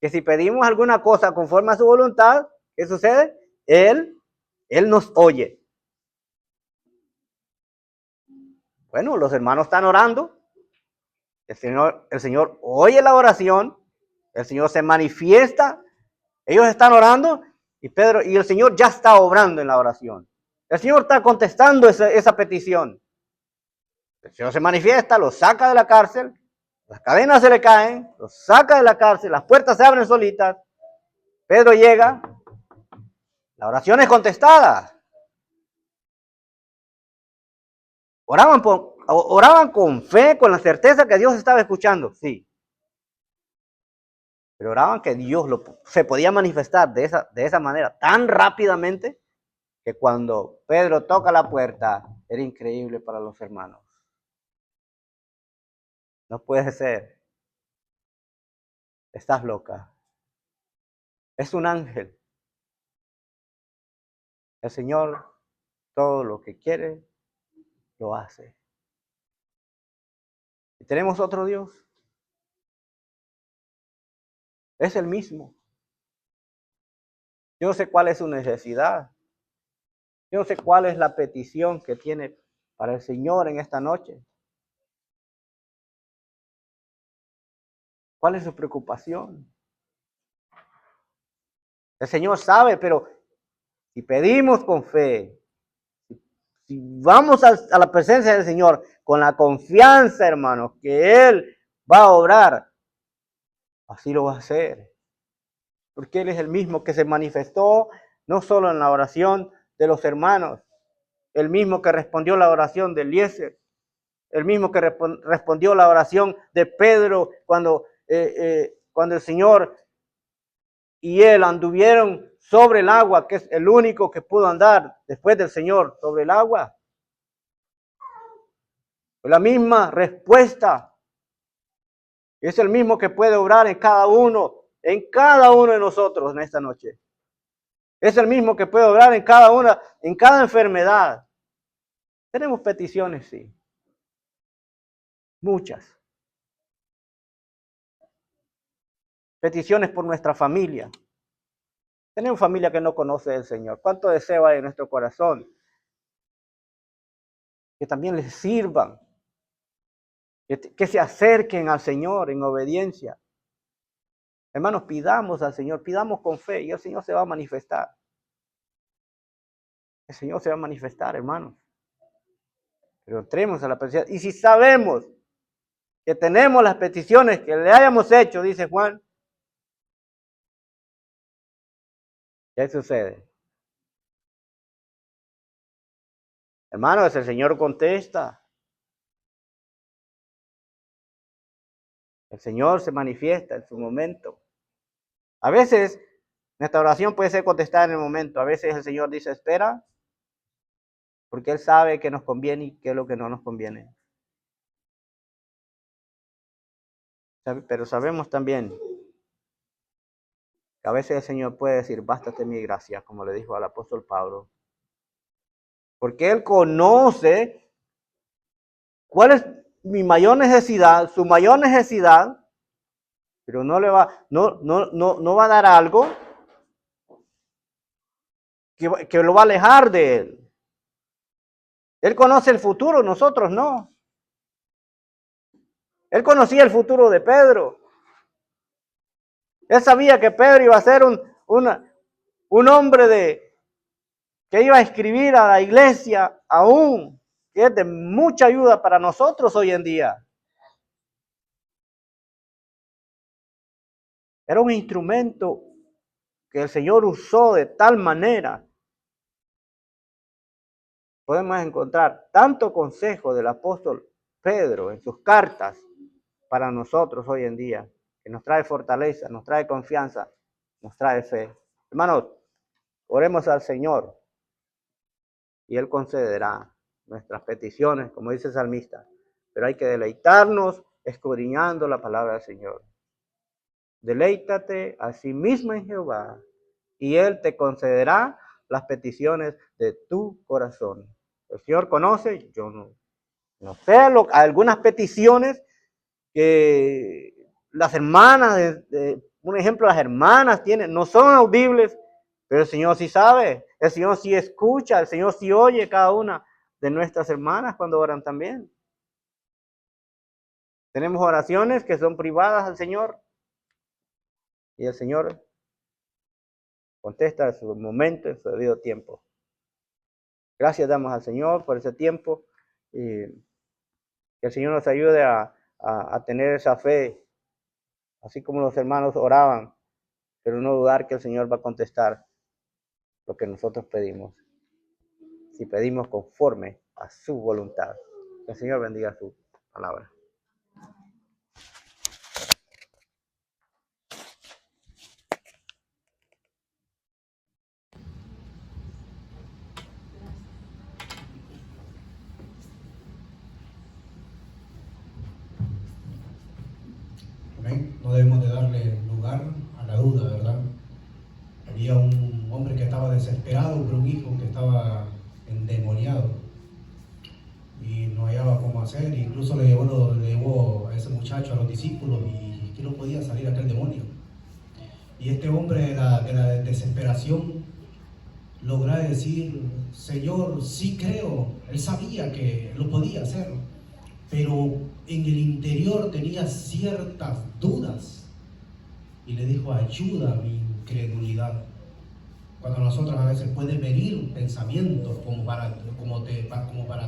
que si pedimos alguna cosa conforme a su voluntad, ¿qué sucede? Él nos oye. Bueno, los hermanos están orando, el Señor oye la oración, el Señor se manifiesta, ellos están orando y el Señor ya está obrando en la oración. El Señor está contestando esa petición. El Señor se manifiesta, los saca de la cárcel, las cadenas se le caen, los saca de la cárcel, las puertas se abren solitas. Pedro llega, la oración es contestada. Oraban con fe, con la certeza que Dios estaba escuchando, sí. Pero oraban que Dios se podía manifestar de esa manera tan rápidamente que cuando Pedro toca la puerta era increíble para los hermanos. No puede ser. Estás loca. Es un ángel. El Señor todo lo que quiere lo hace. ¿Y tenemos otro Dios? Es el mismo. Yo no sé cuál es su necesidad. Yo no sé cuál es la petición que tiene para el Señor en esta noche. ¿Cuál es su preocupación? El Señor sabe, pero si pedimos con fe, si vamos a la presencia del Señor con la confianza, hermanos, que Él va a obrar, así lo va a hacer. Porque Él es el mismo que se manifestó no solo en la oración de los hermanos, el mismo que respondió la oración de Eliezer, el mismo que respondió la oración de Pedro cuando el Señor y él anduvieron sobre el agua, que es el único que pudo andar después del Señor sobre el agua. La misma respuesta. Es el mismo que puede obrar en cada uno de nosotros en esta noche. Es el mismo que puede obrar en cada enfermedad. Tenemos peticiones, sí. Muchas. Peticiones por nuestra familia. Tenemos familia que no conoce al Señor. ¿Cuánto deseo hay en nuestro corazón? Que también les sirvan. Que se acerquen al Señor en obediencia. Hermanos, pidamos al Señor, pidamos con fe y el Señor se va a manifestar. El Señor se va a manifestar, hermanos. Pero entremos a la presencia. Y si sabemos que tenemos las peticiones que le hayamos hecho, dice Juan, ¿qué sucede? Hermanos, el Señor contesta. El Señor se manifiesta en su momento. A veces nuestra oración puede ser contestada en el momento. A veces el Señor dice, espera, porque Él sabe qué nos conviene y qué es lo que no nos conviene. Pero sabemos también que a veces el Señor puede decir, bástate mi gracia, como le dijo al apóstol Pablo. Porque Él conoce cuál es mi mayor necesidad, su mayor necesidad, pero no va a dar algo que lo va a alejar de él. Él conoce el futuro, nosotros no. Él conocía el futuro de Pedro. Él sabía que Pedro iba a ser un hombre que iba a escribir a la iglesia aún, que es de mucha ayuda para nosotros hoy en día. Era un instrumento que el Señor usó de tal manera. Podemos encontrar tanto consejo del apóstol Pedro en sus cartas para nosotros hoy en día, que nos trae fortaleza, nos trae confianza, nos trae fe. Hermanos, oremos al Señor y Él concederá nuestras peticiones, como dice el salmista, pero hay que deleitarnos escudriñando la palabra del Señor. Deleítate a sí mismo en Jehová y Él te concederá las peticiones de tu corazón. El Señor conoce, yo no sé, algunas peticiones que las hermanas, un ejemplo, las hermanas tienen, no son audibles, pero el Señor sí sabe, el Señor sí escucha, el Señor sí oye cada una de nuestras hermanas cuando oran también. Tenemos oraciones que son privadas al Señor y el Señor contesta en su momento, en su debido tiempo. Gracias damos al Señor por ese tiempo y que el Señor nos ayude a tener esa fe, así como los hermanos oraban, pero no dudar que el Señor va a contestar lo que nosotros pedimos, si pedimos conforme a su voluntad. Que el Señor bendiga su palabra. Amén. No debemos de darle lugar a la duda, ¿verdad? Había un hombre que estaba desesperado por un hijo que estaba endemoniado y no hallaba cómo hacer, incluso le llevó a ese muchacho a los discípulos y que no podía salir aquel demonio. Y este hombre de la desesperación logró decir: Señor, sí creo. Él sabía que lo podía hacer, pero en el interior tenía ciertas dudas y le dijo: ayuda a mi incredulidad. Cuando nosotros a veces pueden venir pensamientos como para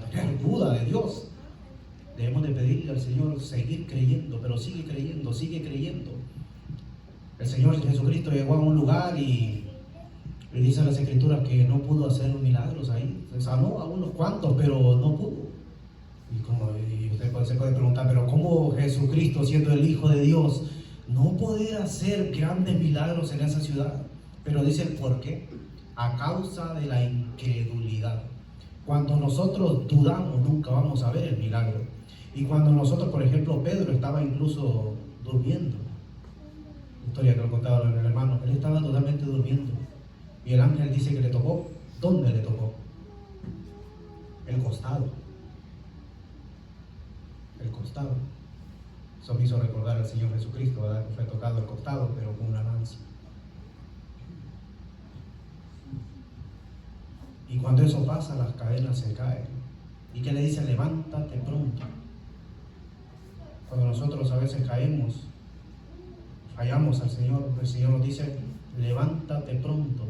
tener duda de Dios, debemos de pedirle al Señor seguir creyendo, pero sigue creyendo, sigue creyendo. El Señor Jesucristo llegó a un lugar y le dice a las Escrituras que no pudo hacer milagros ahí. Se sanó a unos cuantos, pero no pudo. Y usted se puede preguntar, pero ¿cómo Jesucristo, siendo el Hijo de Dios, no poder hacer grandes milagros en esa ciudad? Pero dice el por qué: a causa de la incredulidad. Cuando nosotros dudamos, nunca vamos a ver el milagro. Y cuando nosotros, por ejemplo, Pedro estaba incluso durmiendo, historia que lo contaba el hermano, él estaba totalmente durmiendo y el ángel dice que le tocó. ¿Dónde le tocó? El costado. El costado. Eso me hizo recordar al Señor Jesucristo, ¿verdad? Que fue tocado el costado, pero con una lanza. Y cuando eso pasa, las cadenas se caen. ¿Y qué le dice? Levántate pronto. Cuando nosotros a veces caemos, fallamos al Señor, el Señor nos dice: levántate pronto,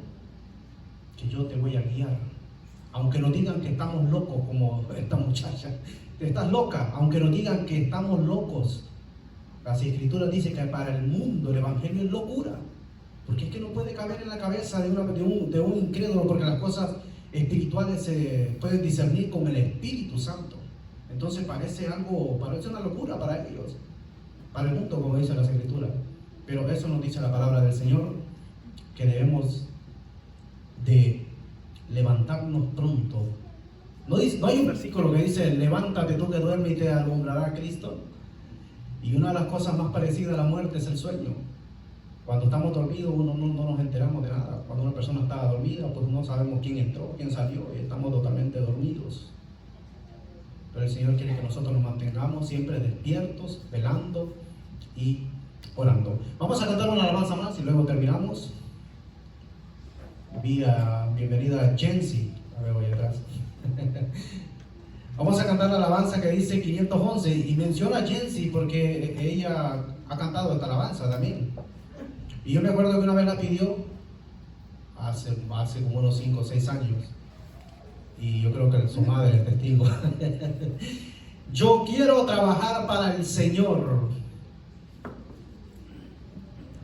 que yo te voy a guiar. Aunque nos digan que estamos locos, como esta muchacha, estás loca, aunque nos digan que estamos locos, las Escrituras dicen que para el mundo el Evangelio es locura, porque es que no puede caber en la cabeza de un incrédulo, porque las cosas espirituales se pueden discernir con el Espíritu Santo. Entonces parece una locura para ellos, para el mundo, como dice las Escrituras. Pero eso nos dice la palabra del Señor, que debemos de levantarnos pronto. No hay un versículo que dice: levántate tú que duermes y te alumbrará Cristo. Y una de las cosas más parecidas a la muerte es el sueño. Cuando estamos dormidos no nos enteramos de nada. Cuando una persona está dormida, pues no sabemos quién entró, quién salió, y estamos totalmente dormidos. Pero el Señor quiere que nosotros nos mantengamos siempre despiertos, velando y orando. Vamos a cantar una alabanza más y luego terminamos. Bienvenida a Jensi, la veo ahí atrás. Vamos a cantar la alabanza que dice 511 y menciona a Jensi porque ella ha cantado esta alabanza también. Y yo me acuerdo que una vez la pidió hace como unos 5 o 6 años. Y yo creo que su madre es testigo. Yo quiero trabajar para el Señor.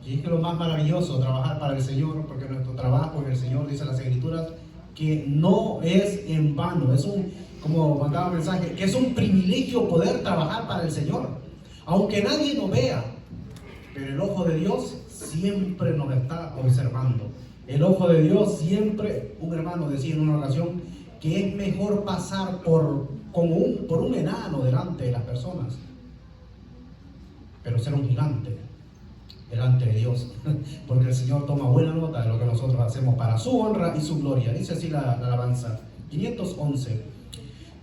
Y es que lo más maravilloso, trabajar para el Señor, porque nuestro trabajo en el Señor, dice las Escrituras, que no es en vano. Es como mandaba un mensaje, que es un privilegio poder trabajar para el Señor. Aunque nadie nos vea, pero el ojo de Dios siempre nos está observando. El ojo de Dios siempre, un hermano decía en una ocasión, que es mejor pasar por un enano delante de las personas, pero ser un gigante delante de Dios, porque el Señor toma buena nota de lo que nosotros hacemos para su honra y su gloria. Dice así la alabanza 511.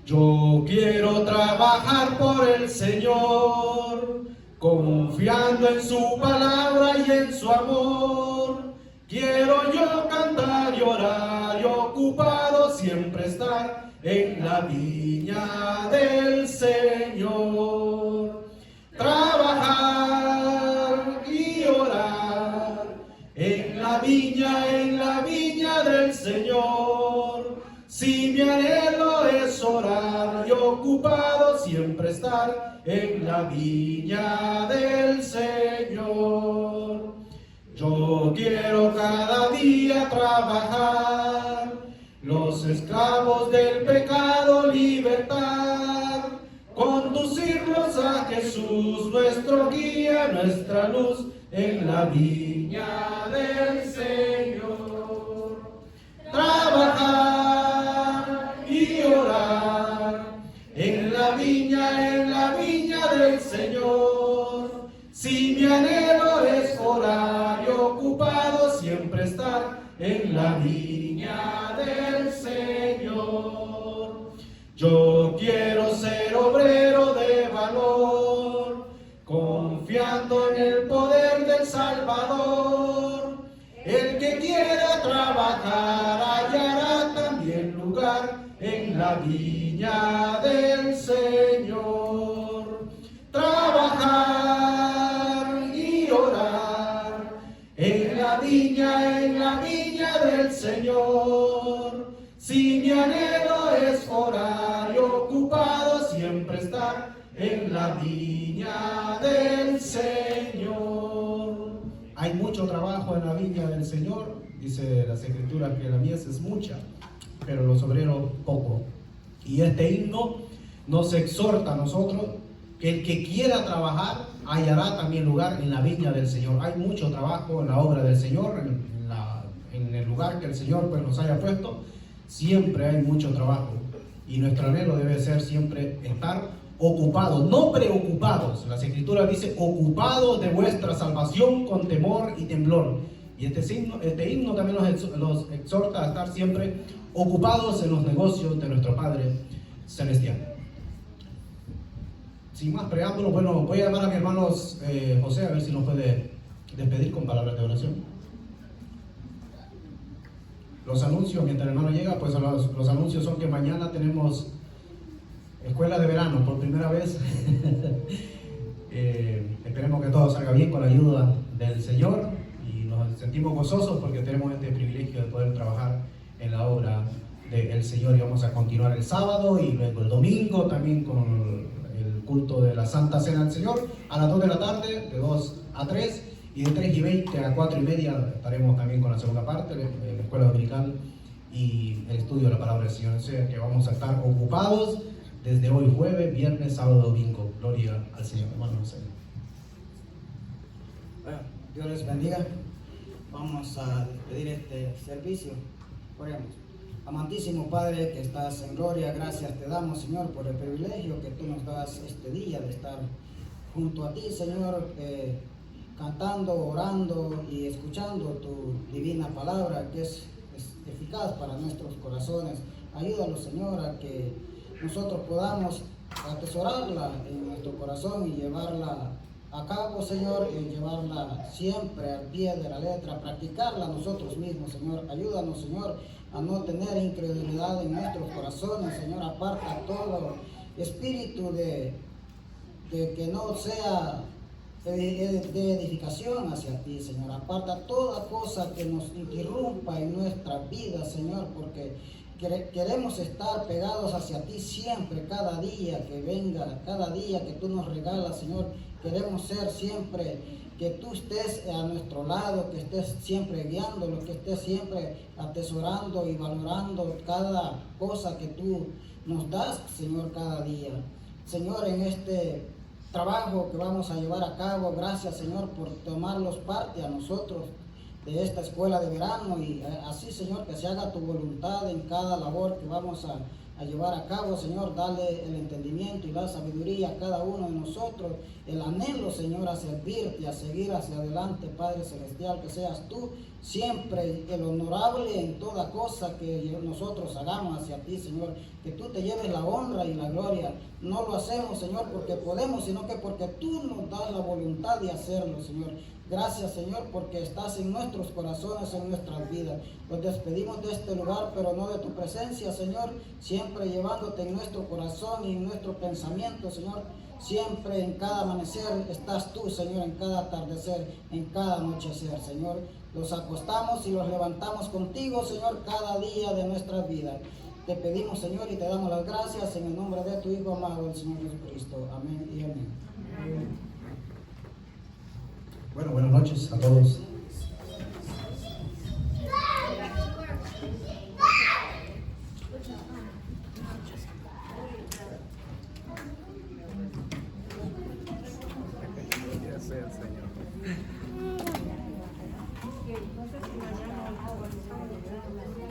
Yo quiero trabajar por el Señor, confiando en su palabra y en su amor. Quiero yo cantar y orar y ocupado siempre estar en la viña del Señor. Trabajar y orar en la viña del Señor. Si mi anhelo es orar y ocupado siempre estar en la viña del Señor. Yo quiero cada día trabajar, los esclavos del pecado libertar, conducirlos a Jesús, nuestro guía, nuestra luz, en la viña del Señor. Trabajar y orar en la viña del Señor. Si mi anhelo es orar y ocupado siempre estar en la viña del Señor. Yo quiero ser obrero de valor, confiando en el poder del Salvador. El que quiera trabajar hallará también lugar en la viña del Señor. Trabajar y orar en la viña del Señor. Si mi anhelo es orar y ocupado siempre estar en la viña del Señor. Hay mucho trabajo en la viña del Señor, dice las Escrituras que la mies es mucha, pero los obreros poco. Y este himno nos exhorta a nosotros que el que quiera trabajar hallará también lugar en la viña del Señor. Hay mucho trabajo en la obra del Señor, en el lugar que el Señor pues, nos haya puesto. Siempre hay mucho trabajo y nuestro anhelo debe ser siempre estar ocupados, no preocupados. Las Escrituras dicen ocupados de vuestra salvación con temor y temblor. Y este himno también los exhorta a estar siempre ocupados en los negocios de nuestro Padre Celestial. Sin más preámbulos, bueno, voy a llamar a mi hermano José a ver si nos puede despedir con palabras de oración. Los anuncios, mientras el hermano llega, pues los anuncios son que mañana tenemos escuela de verano por primera vez. Esperemos que todo salga bien con la ayuda del Señor y nos sentimos gozosos porque tenemos este privilegio de poder trabajar en la obra del Señor. Y vamos a continuar el sábado y luego el domingo también con el culto de la Santa Cena del Señor a las 2 de la tarde, de 2 a 3. Y de 3:20 a 4:30 estaremos también con la segunda parte, la escuela dominical y el estudio de la palabra del Señor. O sea que vamos a estar ocupados desde hoy jueves, viernes, sábado, domingo. Gloria al Señor. Hermano José. Bueno, Dios les bendiga. Vamos a despedir este servicio. Oremos. Amantísimo Padre que estás en gloria, gracias te damos, Señor, por el privilegio que tú nos das este día de estar junto a ti, Señor, cantando, orando y escuchando tu divina palabra que es eficaz para nuestros corazones. Ayúdanos, Señor, a que nosotros podamos atesorarla en nuestro corazón y llevarla a cabo, Señor, y llevarla siempre al pie de la letra, practicarla nosotros mismos, Señor. Ayúdanos, Señor, a no tener incredulidad en nuestros corazones, Señor. Aparta todo espíritu de que no sea de edificación hacia ti, Señor. Aparta toda cosa que nos interrumpa en nuestra vida, Señor, porque queremos estar pegados hacia ti siempre, cada día que venga, cada día que tú nos regalas, Señor. Queremos ser siempre, que tú estés a nuestro lado, que estés siempre guiándonos, que estés siempre atesorando y valorando cada cosa que tú nos das, Señor, cada día. Señor, en este trabajo que vamos a llevar a cabo, gracias, Señor, por tomarlos parte a nosotros de esta escuela de verano, y así, Señor, que se haga tu voluntad en cada labor que vamos a llevar a cabo, Señor. Dale el entendimiento y la sabiduría a cada uno de nosotros, el anhelo, Señor, a servirte, a seguir hacia adelante, Padre Celestial, que seas tú siempre el honorable en toda cosa que nosotros hagamos hacia ti, Señor, que tú te lleves la honra y la gloria. No lo hacemos, Señor, porque podemos, sino que porque tú nos das la voluntad de hacerlo, Señor. Gracias, Señor, porque estás en nuestros corazones, en nuestras vidas. Nos despedimos de este lugar, pero no de tu presencia, Señor, siempre llevándote en nuestro corazón y en nuestro pensamiento, Señor. Siempre en cada amanecer estás tú, Señor, en cada atardecer, en cada anochecer, Señor. Los acostamos y los levantamos contigo, Señor, cada día de nuestras vidas. Te pedimos, Señor, y te damos las gracias en el nombre de tu Hijo amado, el Señor Jesucristo. Amén y amén. Bueno, buenas noches a todos. No sé si mañana o